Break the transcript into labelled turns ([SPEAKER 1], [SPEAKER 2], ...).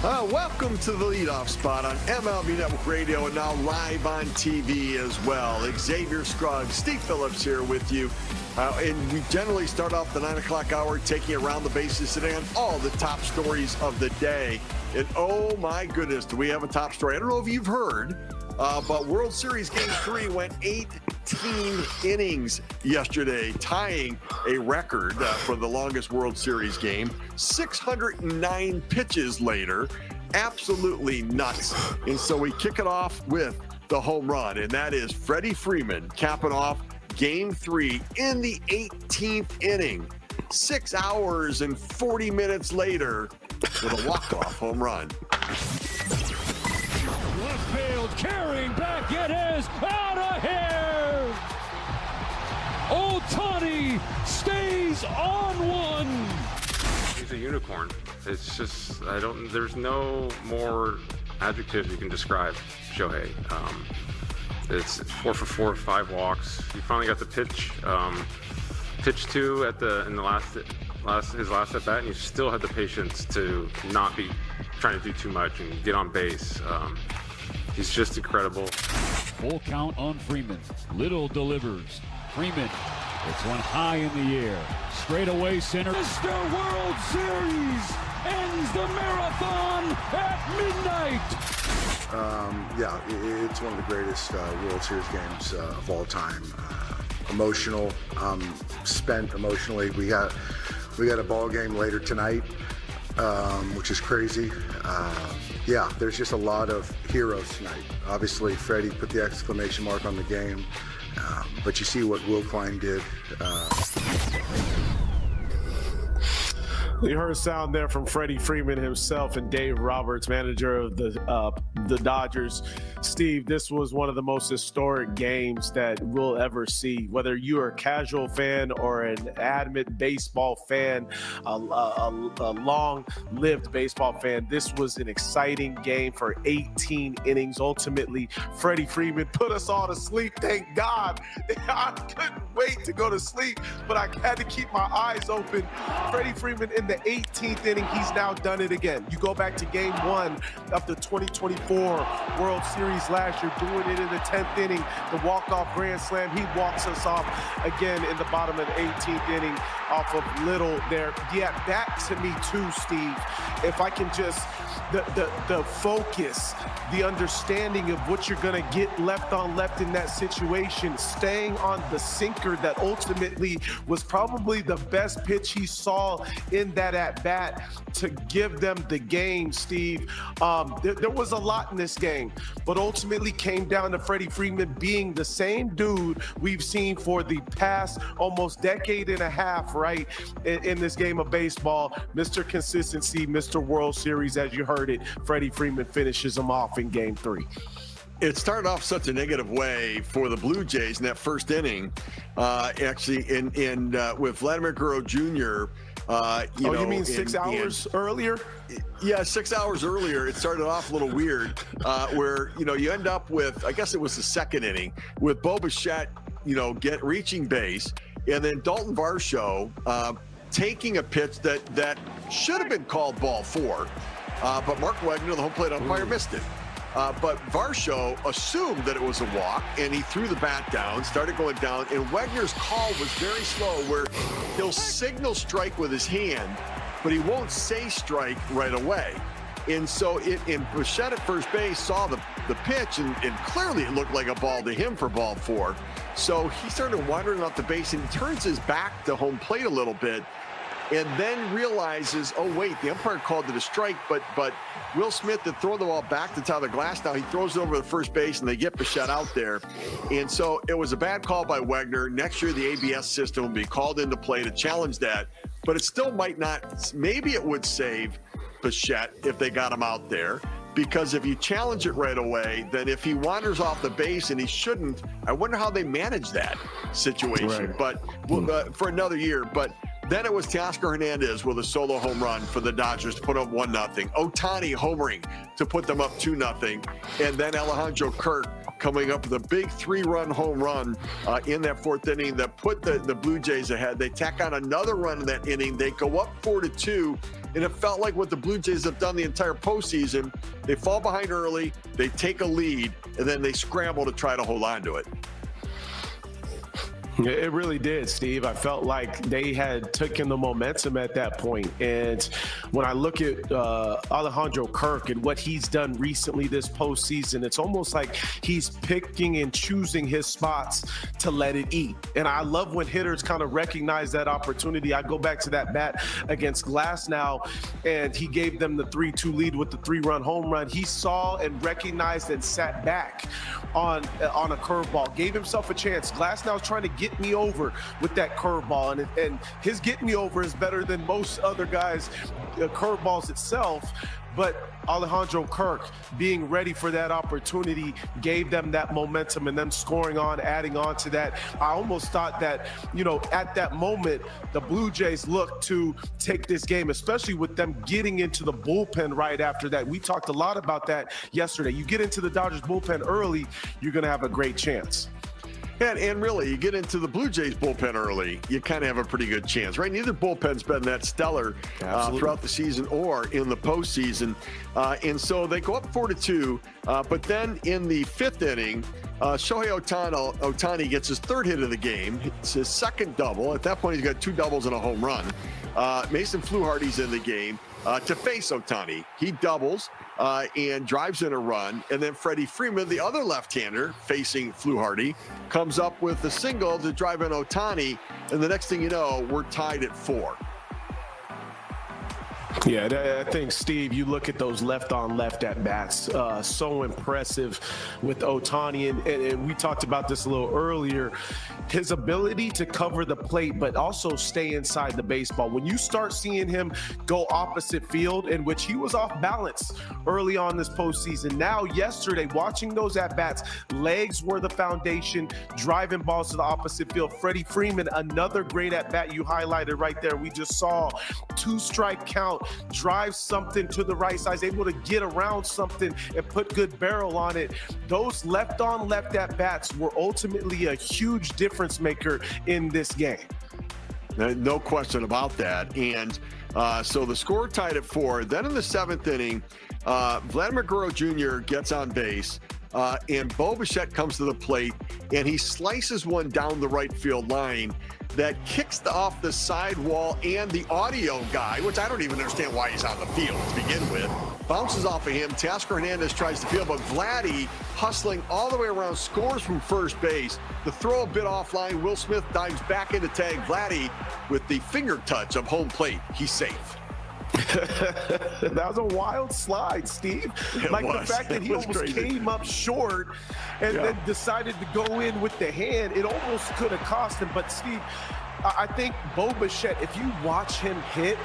[SPEAKER 1] Welcome to the leadoff spot on MLB Network Radio and now live on TV as well. Xavier Scruggs, Steve Phillips here with you. And we generally start off the 9 o'clock hour taking around the bases today on all the top stories of the day. And oh my goodness, do we have a top story? I don't know if you've heard, but World Series Game 3 went 18 innings yesterday, tying a record for the longest World Series game. 609 pitches later. Absolutely nuts. And so we kick it off with the home run, and that is Freddie Freeman capping off Game 3 in the 18th inning. 6 hours and 40 minutes later with a walk-off home run.
[SPEAKER 2] Left field, carrying back, it is out of here! Ohtani stays on one!
[SPEAKER 3] He's a unicorn. It's just, there's no more adjectives you can describe Shohei. It's 4 for 4, 5 walks. He finally got the pitch 2 his last at bat, and he still had the patience to not be trying to do too much and get on base. He's just incredible.
[SPEAKER 2] Full count on Freeman. Little delivers. Freeman, it's one high in the air. Straight away center. Mr. World Series ends the marathon at midnight.
[SPEAKER 4] It's one of the greatest World Series games of all time. Emotional, spent emotionally. We got a ball game later tonight, which is crazy. There's just a lot of heroes tonight. Obviously, Freddie put the exclamation mark on the game, but you see what Will Klein did.
[SPEAKER 5] We heard sound there from Freddie Freeman himself and Dave Roberts, manager of the Dodgers. Steve, this was one of the most historic games that we'll ever see. Whether you are a casual fan or an adamant baseball fan, a long-lived baseball fan, this was an exciting game for 18 innings. Ultimately, Freddie Freeman put us all to sleep. Thank God. I couldn't wait to go to sleep, but I had to keep my eyes open. Freddie Freeman in the 18th inning, he's now done it again. You go back to Game 1 of the 2024 World Series last year, doing it in the 10th inning, the walk-off grand slam. He walks us off again in the bottom of the 18th inning off of Little there. Yeah, that to me too, Steve, if I can just, the focus, the understanding of what you're going to get left on left in that situation, staying on the sinker that ultimately was probably the best pitch he saw in that at-bat to give them the game, Steve. There was a lot in this game, but ultimately came down to Freddie Freeman being the same dude we've seen for the past almost decade and a half, right, in this game of baseball. Mr. Consistency, Mr. World Series, as you heard it, Freddie Freeman finishes them off in Game 3.
[SPEAKER 1] It started off such a negative way for the Blue Jays in that first inning. With Vladimir Guerrero Jr.,
[SPEAKER 5] you mean 6 hours earlier?
[SPEAKER 1] Yeah, 6 hours earlier, it started off a little weird, where, you end up with, I guess it was the second inning, with Bo Bichette, reaching base, and then Dalton Varsho taking a pitch that should have been called ball 4, but Mark Wegner, the home plate umpire, missed it. But Varsho assumed that it was a walk, and he threw the bat down, started going down, and Wegner's call was very slow, where he'll signal strike with his hand, but he won't say strike right away. And so Bichette at first base saw the pitch, and clearly it looked like a ball to him for ball 4. So he started wandering off the base, and he turns his back to home plate a little bit, and then realizes, oh, wait, the umpire called it a strike, but Will Smith had thrown the ball back to the top of the glass. Now he throws it over the first base, and they get Bichette out there. And so it was a bad call by Wegner. Next year, the ABS system will be called into play to challenge that, but it still might not. Maybe it would save Bichette if they got him out there, because if you challenge it right away, then if he wanders off the base and he shouldn't, I wonder how they manage that situation. Right. But for another year. But then it was Teoscar Hernandez with a solo home run for the Dodgers to put up 1-0. Ohtani homering to put them up 2-0. And then Alejandro Kirk coming up with a big 3-run home run in that 4th inning that put the Blue Jays ahead. They tack on another run in that inning. They go up 4-2, and it felt like what the Blue Jays have done the entire postseason. They fall behind early, they take a lead, and then they scramble to try to hold on to it.
[SPEAKER 5] It really did, Steve. I felt like they had taken the momentum at that point. And when I look at Alejandro Kirk and what he's done recently this postseason, it's almost like he's picking and choosing his spots to let it eat. And I love when hitters kind of recognize that opportunity. I go back to that bat against Glasnow, and he gave them the 3-2 lead with the 3-run home run. He saw and recognized and sat back on a curveball, gave himself a chance. Glasnow's trying to get me over with that curveball, and his get me over is better than most other guys' curveballs itself. But Alejandro Kirk being ready for that opportunity gave them that momentum, and then scoring on, adding on to that. I almost thought that, at that moment, the Blue Jays looked to take this game, especially with them getting into the bullpen right after that. We talked a lot about that yesterday. You get into the Dodgers bullpen early, you're going to have a great chance.
[SPEAKER 1] And really, you get into the Blue Jays bullpen early, you kind of have a pretty good chance, right? Neither bullpen's been that stellar throughout the season or in the postseason. And so they go up 4-2, but then in the 5th inning, Shohei Ohtani gets his 3rd hit of the game. It's his 2nd double. At that point, he's got 2 doubles and a home run. Mason Fluharty's in the game to face Ohtani. He doubles and drives in a run. And then Freddie Freeman, the other left-hander facing Fluharty, comes up with a single to drive in Ohtani. And the next thing you know, we're tied at 4.
[SPEAKER 5] Yeah, I think, Steve, you look at those left-on-left at-bats, so impressive with Ohtani, and we talked about this a little earlier, his ability to cover the plate but also stay inside the baseball. When you start seeing him go opposite field, in which he was off balance early on this postseason, now yesterday, watching those at-bats, legs were the foundation, driving balls to the opposite field. Freddie Freeman, another great at-bat you highlighted right there. We just saw 2-strike count, drive something to the right side, able to get around something and put good barrel on it. Those left-on-left at-bats were ultimately a huge difference maker in this game.
[SPEAKER 1] No question about that. And so the score tied at 4. Then in the 7th inning, Vladimir Guerrero Jr. gets on base. And Bo Bichette comes to the plate, and he slices one down the right field line that kicks off the side wall, and the audio guy, which I don't even understand why he's on the field to begin with, bounces off of him. Teoscar Hernandez tries to field, but Vladdy, hustling all the way around, scores from first base. The throw a bit offline. Will Smith dives back into tag. Vladdy with the finger touch of home plate. He's safe.
[SPEAKER 5] That was a wild slide, Steve. The fact that he almost came up short and then decided to go in with the hand, it almost could have cost him. But Steve, I think Bo Bichette, if you watch him hit